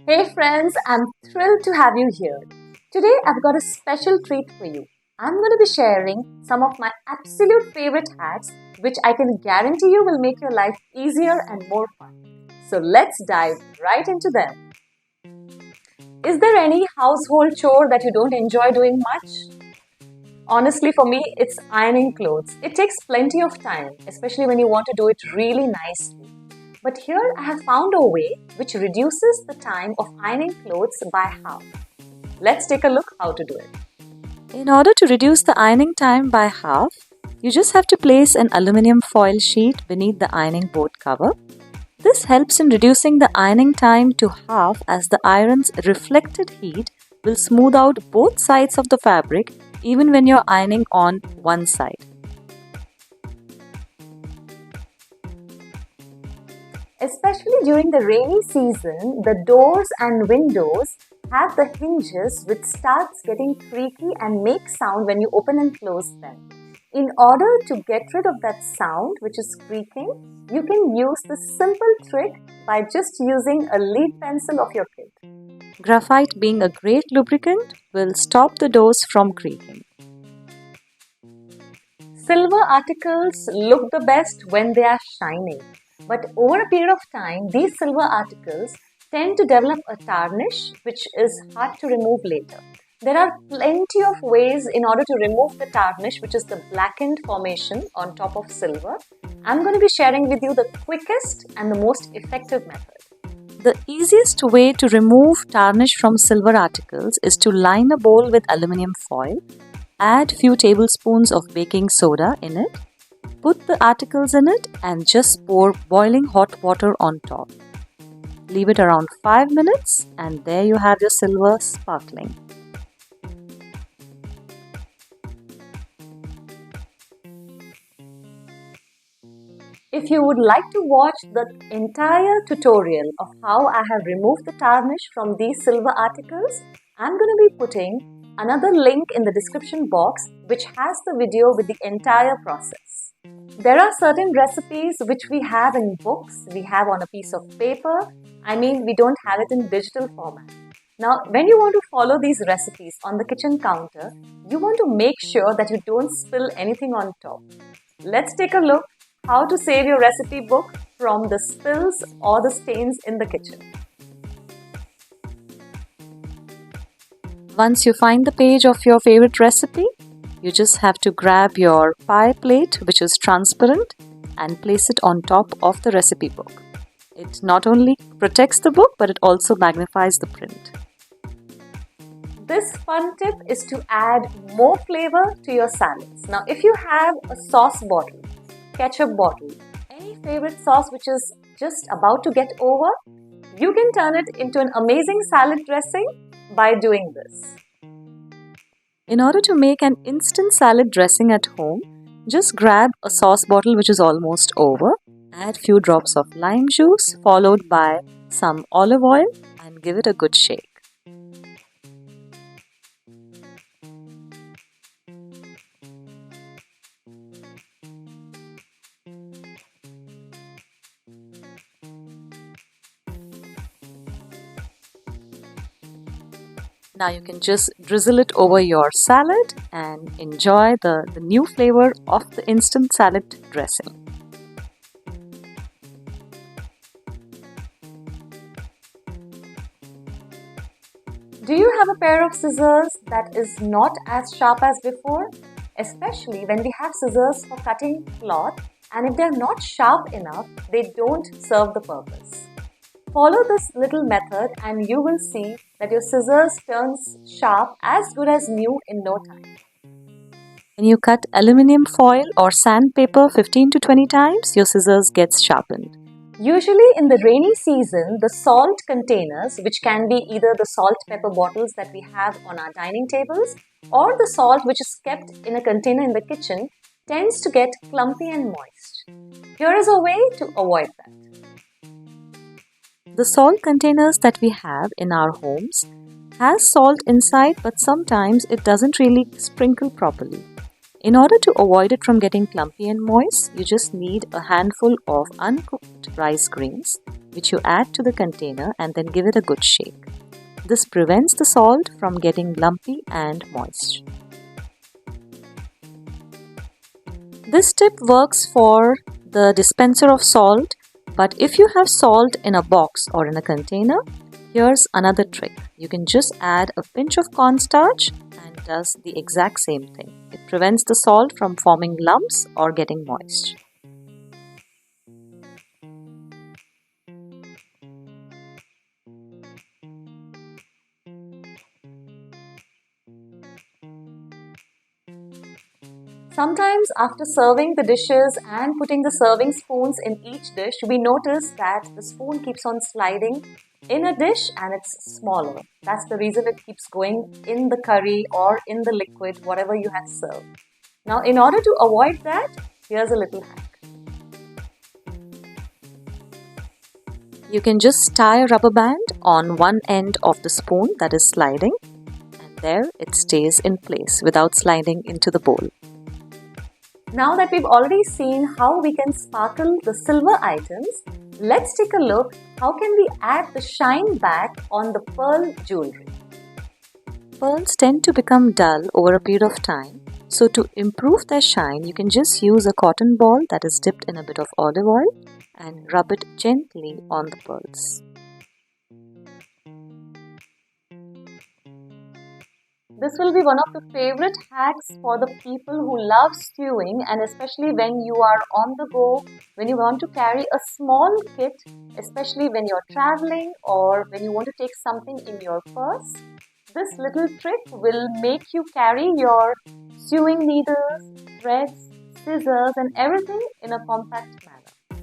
Hey friends, I'm thrilled to have you here. Today I've got a special treat for you. I'm going to be sharing some of my absolute favorite hacks which I can guarantee you will make your life easier and more fun. So let's dive right into them. Is there any household chore that you don't enjoy doing much? Honestly, for me, it's ironing clothes. It takes plenty of time, especially when you want to do it really nicely. But here I have found a way which reduces the time of ironing clothes by half. Let's take a look how to do it. In order to reduce the ironing time by half, you just have to place an aluminum foil sheet beneath the ironing board cover. This helps in reducing the ironing time to half as the iron's reflected heat will smooth out both sides of the fabric even when you're ironing on one side. Especially during the rainy season, the doors and windows have the hinges which starts getting creaky and make sound when you open and close them. In order to get rid of that sound which is creaking, you can use this simple trick by just using a lead pencil of your kit. Graphite, being a great lubricant, will stop the doors from creaking. Silver articles look the best when they are shining, but over a period of time, these silver articles tend to develop a tarnish which is hard to remove later. There are plenty of ways in order to remove the tarnish, which is the blackened formation on top of silver. I'm going to be sharing with you the quickest and the most effective method. The easiest way to remove tarnish from silver articles is to line a bowl with aluminum foil, add few tablespoons of baking soda in it, put the articles in it and just pour boiling hot water on top. Leave it around 5 minutes and there you have your silver sparkling. If you would like to watch the entire tutorial of how I have removed the tarnish from these silver articles, I'm going to be putting another link in the description box which has the video with the entire process. There are certain recipes which we have in books, we have on a piece of paper. We don't have it in digital format. Now, when you want to follow these recipes on the kitchen counter, you want to make sure that you don't spill anything on top. Let's take a look how to save your recipe book from the spills or the stains in the kitchen. Once you find the page of your favorite recipe, you just have to grab your pie plate, which is transparent, and place it on top of the recipe book. It not only protects the book, but it also magnifies the print. This fun tip is to add more flavor to your salads. Now, if you have a sauce bottle, ketchup bottle, any favorite sauce which is just about to get over, you can turn it into an amazing salad dressing by doing this. In order to make an instant salad dressing at home, just grab a sauce bottle which is almost over, add few drops of lime juice followed by some olive oil and give it a good shake. Now you can just drizzle it over your salad and enjoy the new flavor of the instant salad dressing. Do you have a pair of scissors that is not as sharp as before? Especially when we have scissors for cutting cloth, and if they are not sharp enough, they don't serve the purpose. Follow this little method and you will see that your scissors turns sharp as good as new in no time. When you cut aluminum foil or sandpaper 15 to 20 times, your scissors gets sharpened. Usually in the rainy season, the salt containers, which can be either the salt pepper bottles that we have on our dining tables or the salt which is kept in a container in the kitchen, tends to get clumpy and moist. Here is a way to avoid that. The salt containers that we have in our homes has salt inside, but sometimes it doesn't really sprinkle properly. In order to avoid it from getting clumpy and moist, you just need a handful of uncooked rice grains, which you add to the container and then give it a good shake. This prevents the salt from getting lumpy and moist. This tip works for the dispenser of salt, but if you have salt in a box or in a container, here's another trick. You can just add a pinch of cornstarch and it does the exact same thing. It prevents the salt from forming lumps or getting moist. Sometimes after serving the dishes and putting the serving spoons in each dish, we notice that the spoon keeps on sliding in a dish and it's smaller. That's the reason it keeps going in the curry or in the liquid, whatever you have served. Now, in order to avoid that, here's a little hack. You can just tie a rubber band on one end of the spoon that is sliding, and there it stays in place without sliding into the bowl. Now that we've already seen how we can sparkle the silver items, let's take a look how can we add the shine back on the pearl jewelry. Pearls tend to become dull over a period of time, so to improve their shine, you can just use a cotton ball that is dipped in a bit of olive oil and rub it gently on the pearls. This will be one of the favorite hacks for the people who love stewing, and especially when you are on the go, when you want to carry a small kit, especially when you're traveling or when you want to take something in your purse. This little trick will make you carry your stewing needles, threads, scissors and everything in a compact manner.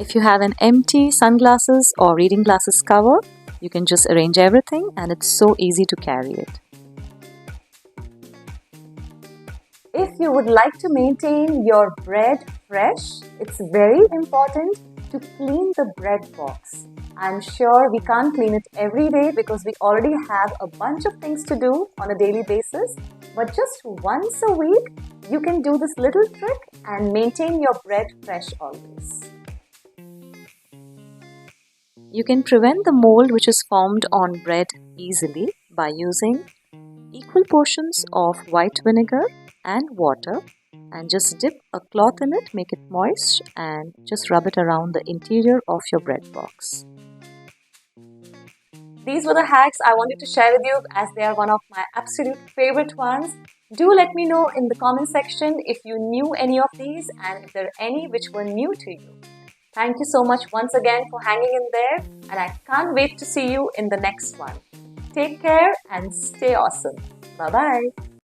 If you have an empty sunglasses or reading glasses cover, you can just arrange everything and it's so easy to carry it. If you would like to maintain your bread fresh, it's very important to clean the bread box. I'm sure we can't clean it every day because we already have a bunch of things to do on a daily basis. But just once a week, you can do this little trick and maintain your bread fresh always. You can prevent the mold which is formed on bread easily by using equal portions of white vinegar and water and just dip a cloth in it, make it moist and just rub it around the interior of your bread box. These were the hacks I wanted to share with you as they are one of my absolute favorite ones. Do let me know in the comment section if you knew any of these and if there are any which were new to you. Thank you so much once again for hanging in there, and I can't wait to see you in the next one. Take care and stay awesome. Bye-bye.